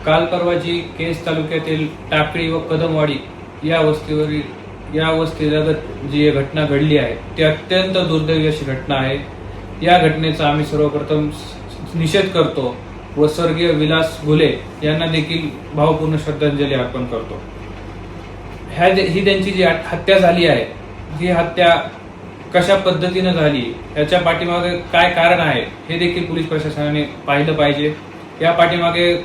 काल परवाची केस तालुक्यातील टाकळी व कदमवाडी या वस्तीलगत जी घटना घडली आहे ती अत्यंत दुर्दैवी अशी घटना आहे। या घटनेचा आम्ही सर्वप्रथम निषेध करतो व स्वर्गीय विलास घुले यांना देखील भावपूर्ण श्रद्धांजली अर्पण करतो। ही त्यांची जी हत्या झाली आहे, ही हत्या कशा पद्धतीने झाली, याच्या पाठीमागे काय कारण आहे हे देखील पोलीस प्रशासनाने पाहिलं पाहिजे। या पाठीमागे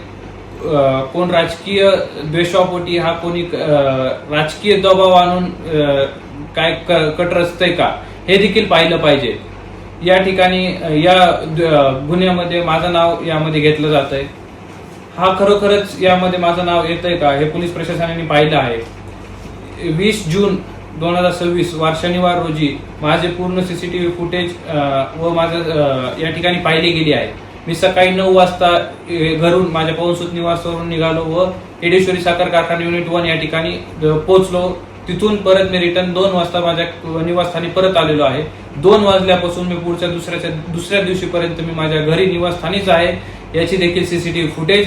कोण राजकीय द्वेषापोटी हा कोणी राजकीय दबाव आणून काय कट रचतंय का हे देखील पाहिलं पाहिजे। या ठिकाणी या गुन्ह्यामध्ये माझं नाव यामध्ये घेतलं जात आहे, हा खरोखरच यामध्ये माझं नाव येतंय का हे पोलीस प्रशासनाने पाहिलं आहे। 20 जून 2026 वार शनिवार रोजी माझे पूर्ण सीसीटीव्ही फुटेज व माझं या ठिकाणी पाहिली गेली आहे। मी सकाळी 9 वाजता घरून माझ्या पवनसूत निवासावरून निघालो व एडेश्वरी साखर कारखाना युनिट 1 या ठिकाणी पोहोचलो। तिथून परत मी रिटर्न 2 वाजता माझ्या निवासस्थानी परत आलेलो आहे। 2 वाजल्यापासून मी पुढच्या दुसऱ्या दिवशीपर्यंत मी माझ्या घरी निवासस्थानीच आहे। याची देखील सीसीटीव्ही फुटेज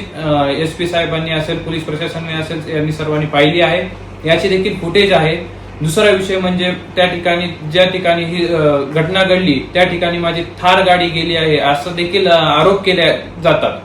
SP साहेबांनी असेल, पोलीस प्रशासनाने असेल, यांनी सर्वांनी पाहिली आहे। याची देखील फुटेज आहे। दुसरा विषय म्हणजे त्या ठिकाणी ज्या ठिकाणी ही घटना घडली त्या ठिकाणी माझी थार गाडी गेली आहे असं देखील आरोप केले जातात।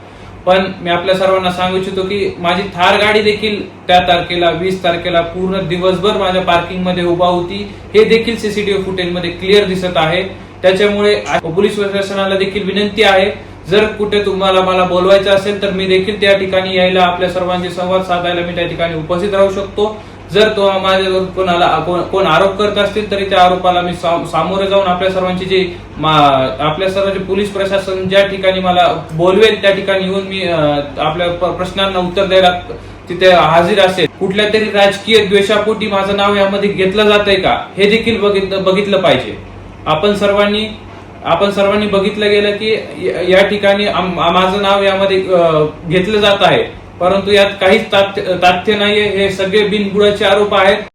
पण मी आपल्या सर्वांना सांगू इच्छितो की माझी थार गाडी देखील त्या तारखेला 20 तारखेला पूर्ण दिवसभर माझ्या पार्किंग मध्ये उभा होती, हे देखील सीसीटीव्ही फुटेज मध्ये क्लिअर दिसत आहे। त्याच्यामुळे पोलीस प्रशासनाला देखील विनंती आहे, जर कुठे तुम्हाला मला बोलवायचं असेल तर मी देखील त्या ठिकाणी यायला, आपल्या सर्वांशी संवाद साधायला मी त्या ठिकाणी उपस्थित राहू शकतो। जर तो माझ्यावर कोण आरोप करत असतील तरी त्या आरोपाला मी सामोरे जाऊन आपल्या सर्वांची पोलीस प्रशासन ज्या ठिकाणी मला बोलवेल त्या ठिकाणी येऊन मी आपल्या प्रश्नांना उत्तर द्यायला तिथे हाजीर असेल। कुठल्या तरी राजकीय द्वेषापोटी माझं नाव यामध्ये घेतलं जातंय का हे देखील बघितलं पाहिजे। आपण सर्वांनी बघितलं गेलं की या ठिकाणी माझं नाव यामध्ये घेतलं जात आहे, परंतु यात काहीच तथ्य नाहीये। हे सगळे बिनबुडाचे आरोप आहेत।